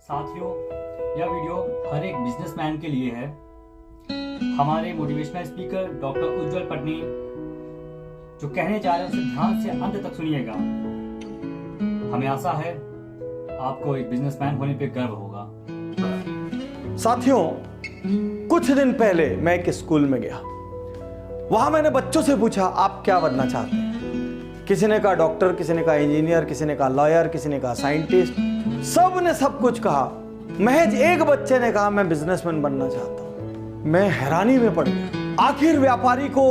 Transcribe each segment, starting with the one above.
साथियों, यह वीडियो हर एक बिजनेसमैन के लिए है। हमारे मोटिवेशनल स्पीकर डॉक्टर उज्जवल पटनी जो कहने जा रहे हैं उसे ध्यान से अंत तक सुनिएगा। हमें आशा है आपको एक बिजनेसमैन होने पे गर्व होगा। साथियों, कुछ दिन पहले मैं एक स्कूल में गया। वहां मैंने बच्चों से पूछा, आप क्या बनना चाहते हैं? किसी ने कहा डॉक्टर, किसी ने कहा इंजीनियर, किसी ने कहा लॉयर, किसी ने कहा साइंटिस्ट। सब ने सब कुछ कहा। महज एक बच्चे ने कहा मैं बिजनेसमैन बनना चाहता हूं। मैं हैरानी में पड़ गया। आखिर व्यापारी को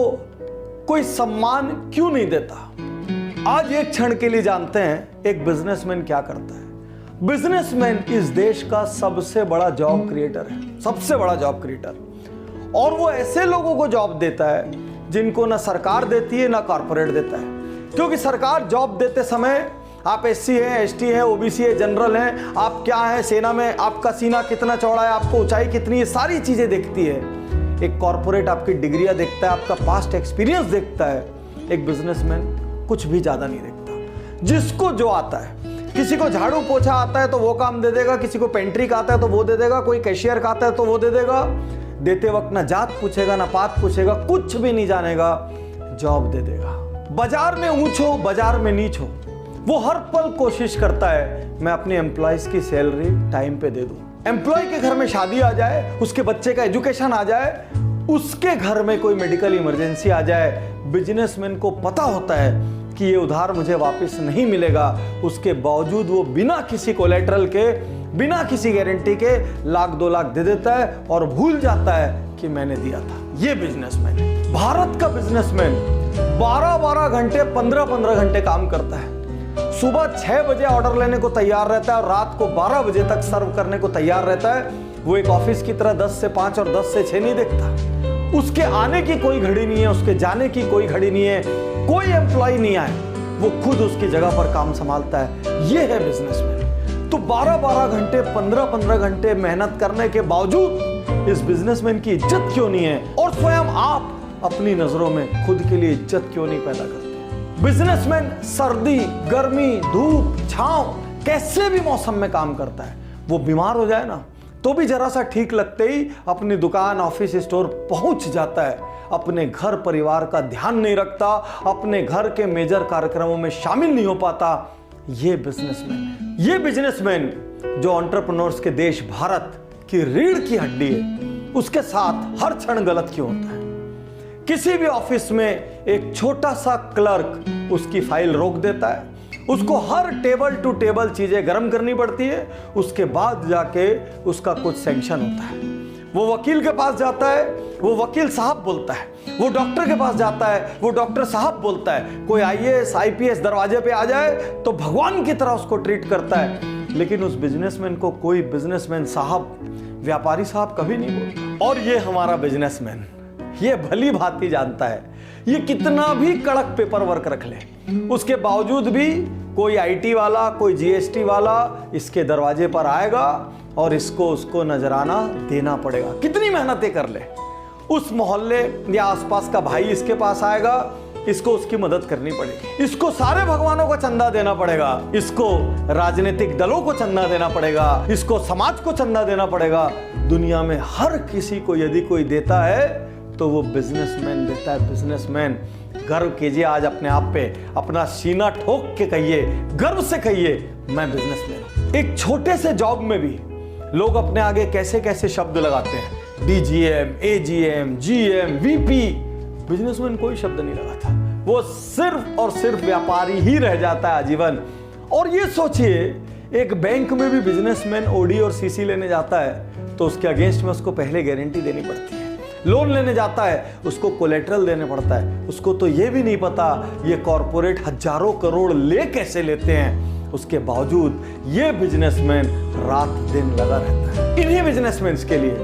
कोई सम्मान क्यों नहीं देता? आज एक क्षण के लिए जानते हैं एक बिजनेसमैन क्या करता है। बिजनेसमैन इस देश का सबसे बड़ा जॉब क्रिएटर है, सबसे बड़ा जॉब क्रिएटर। और वो ऐसे लोगों को जॉब देता है जिनको ना सरकार देती है ना कॉर्पोरेट देता है। क्योंकि सरकार जॉब देते समय आप एससी हैं, एसटी हैं, ओबीसी है, जनरल हैं, आप क्या हैं, सेना में आपका सीना कितना चौड़ा है, आपको ऊंचाई कितनी है, सारी चीजें देखती है। एक कॉर्पोरेट आपकी डिग्रियां देखता है, आपका पास्ट एक्सपीरियंस देखता है। एक बिजनेसमैन कुछ भी ज्यादा नहीं देखता। जिसको जो आता है, किसी को झाड़ू पोछा आता है तो वो काम दे देगा, किसी को पेंट्री का आता है तो वो दे देगा, कोई कैशियर का आता है तो वो दे देगा। देते वक्त ना जात पूछेगा ना पात पूछेगा, कुछ भी नहीं जानेगा, जॉब दे देगा। बाजार में ऊंच हो, बाजार में नीच हो, वो हर पल कोशिश करता है मैं अपने एम्प्लॉइज की सैलरी टाइम पे दे दूं। एम्प्लॉय के घर में शादी आ जाए, उसके बच्चे का एजुकेशन आ जाए, उसके घर में कोई मेडिकल इमरजेंसी आ जाए, बिजनेसमैन को पता होता है कि ये उधार मुझे वापस नहीं मिलेगा। उसके बावजूद वो बिना किसी कोलेटरल के, बिना किसी गारंटी के लाख 2 लाख दे देता है और भूल जाता है कि मैंने दिया था। ये बिजनेसमैन है। भारत का बिजनेसमैन 12-12 घंटे, 15-15 घंटे काम करता है। सुबह 6 बजे ऑर्डर लेने को तैयार रहता है और रात को 12 बजे तक सर्व करने को तैयार रहता है। वो एक ऑफिस की तरह 10 से 5 और 10 से 6 नहीं देखता। उसके आने की कोई घड़ी नहीं है, उसके जाने की कोई घड़ी नहीं है। कोई एम्प्लॉय नहीं आए, वो खुद उसकी जगह पर काम संभालता है। ये है बिजनेसमैन। तो 12-12 घंटे, 15-15 घंटे मेहनत करने के बावजूद इस बिजनेसमैन की इज्जत क्यों नहीं है? और स्वयं आप अपनी नजरों में खुद के लिए इज्जत क्यों नहीं पैदा करते? बिजनेसमैन सर्दी, गर्मी, धूप, छांव, कैसे भी मौसम में काम करता है। वो बीमार हो जाए ना तो भी जरा सा ठीक लगते ही अपनी दुकान, ऑफिस, स्टोर पहुंच जाता है। अपने घर परिवार का ध्यान नहीं रखता, अपने घर के मेजर कार्यक्रमों में शामिल नहीं हो पाता। ये बिजनेसमैन है। ये बिजनेसमैन जो एंटरप्रेन्योर्स के देश भारत की रीढ़ की हड्डी है, उसके साथ हर क्षण गलत क्यों होता है? किसी भी ऑफिस में एक छोटा सा क्लर्क उसकी फाइल रोक देता है, उसको हर टेबल टू टेबल चीजें गर्म करनी पड़ती है, उसके बाद जाके उसका कुछ सैंक्शन होता है। वो वकील के पास जाता है, वो वकील साहब बोलता है। वो डॉक्टर के पास जाता है, वो डॉक्टर साहब बोलता है। कोई आईएएस, आईपीएस दरवाजे पे आ जाए तो भगवान की तरह उसको ट्रीट करता है। लेकिन उस बिजनेसमैन को कोई बिजनेसमैन साहब, व्यापारी साहब कभी नहीं बोलता। और ये हमारा बिजनेसमैन ये भली भांति जानता है, ये कितना भी कड़क पेपर वर्क रख ले, उसके बावजूद भी कोई आईटी वाला, कोई जीएसटी वाला इसके दरवाजे पर आएगा और इसको उसको नजराना देना पड़ेगा। कितनी मेहनतें कर ले, उस मोहल्ले या आसपास का भाई इसके पास आएगा, इसको उसकी मदद करनी पड़ेगी। इसको सारे भगवानों को चंदा देना पड़ेगा, इसको राजनीतिक दलों को चंदा देना पड़ेगा, इसको समाज को चंदा देना पड़ेगा। दुनिया में हर किसी को यदि कोई देता है तो वो बिजनेसमैन देता है। बिजनेसमैन। गर्व कीजिए आज अपने आप पे, अपना सीना ठोक के कहिए, गर्व से कहिए मैं बिजनेसमैन हूं। एक छोटे से जॉब में भी लोग अपने आगे कैसे कैसे शब्द लगाते हैं, DGM, AGM, GM, VP. Businessman कोई शब्द नहीं लगाता, वो सिर्फ और सिर्फ व्यापारी ही रह जाता है आजीवन। और ये सोचिए, एक बैंक में भी बिजनेसमैन ओडी और सीसी लेने जाता है तो उसके अगेंस्ट में उसको पहले गारंटी देनी पड़ती है। लोन लेने जाता है, उसको कोलेटरल देने पड़ता है। उसको तो ये भी नहीं पता ये कॉर्पोरेट हजारों करोड़ ले कैसे लेते हैं। उसके बावजूद ये बिजनेसमैन रात दिन लगा रहता है इन्हीं बिजनेसमैन के लिए,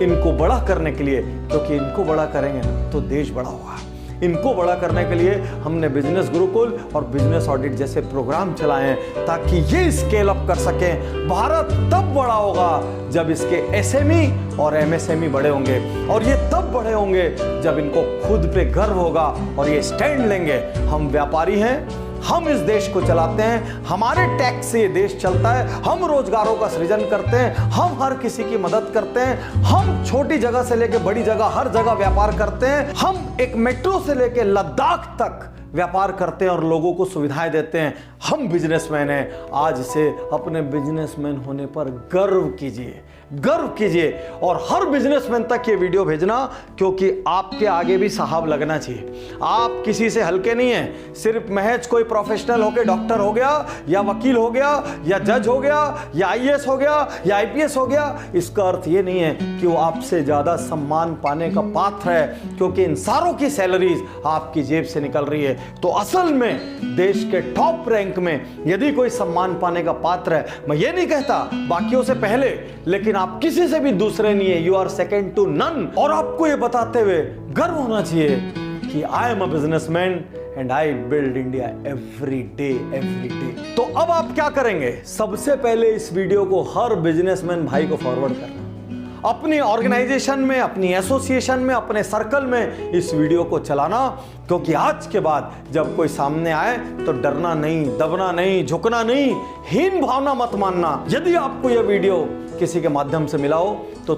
इनको बड़ा करने के लिए। क्योंकि इनको बड़ा करेंगे ना तो देश बड़ा होगा। इनको बड़ा करने के लिए हमने बिजनेस गुरुकुल और बिजनेस ऑडिट जैसे प्रोग्राम चलाए हैं ताकि ये स्केल अप कर सकें। भारत तब बड़ा होगा जब इसके एसएमई और एमएसएमई बड़े होंगे, और ये तब बड़े होंगे जब इनको खुद पे गर्व होगा और ये स्टैंड लेंगे। हम व्यापारी हैं, हम इस देश को चलाते हैं, हमारे टैक्स से ये देश चलता है, हम रोजगारों का सृजन करते हैं, हम हर किसी की मदद करते हैं, हम छोटी जगह से लेकर बड़ी जगह हर जगह व्यापार करते हैं, हम एक मेट्रो से लेकर लद्दाख तक व्यापार करते हैं और लोगों को सुविधाएं देते हैं। हम बिजनेसमैन हैं। आज से अपने बिजनेसमैन होने पर गर्व कीजिए, गर्व कीजिए और हर बिजनेसमैन तक ये वीडियो भेजना, क्योंकि आपके आगे भी साहब लगना चाहिए। आप किसी से हल्के नहीं हैं। सिर्फ महज कोई प्रोफेशनल होके डॉक्टर हो गया या वकील हो गया या जज हो गया या आईएएस हो गया या आईपीएस हो गया, इसका अर्थ ये नहीं है कि वो आपसे ज्यादा सम्मान पाने का पात्र है, क्योंकि इन सारों की सैलरीज आपकी जेब से निकल रही है। तो असल में देश के टॉप रैंक में यदि कोई सम्मान पाने का पात्र है, मैं ये नहीं कहता बाकियों से पहले, लेकिन आप किसी से भी दूसरे नहीं है, you are second to none. और आपको ये बताते हुए गर्व होना चाहिए कि I am a businessman and I build India every day every day. तो अब आप क्या करेंगे? सबसे पहले इस वीडियो को हर बिजनेसमैन भाई को फॉरवर्ड करना, अपनी ऑर्गेनाइजेशन में, अपनी एसोसिएशन में, अपने सर्कल में इस वीडियो को चलाना, क्योंकि आज के बाद जब कोई सामने आए तो डरना नहीं, दबना नहीं, झुकना नहीं, हीन भावना मत मानना। यदि आपको यह वीडियो किसी के माध्यम से मिला हो तो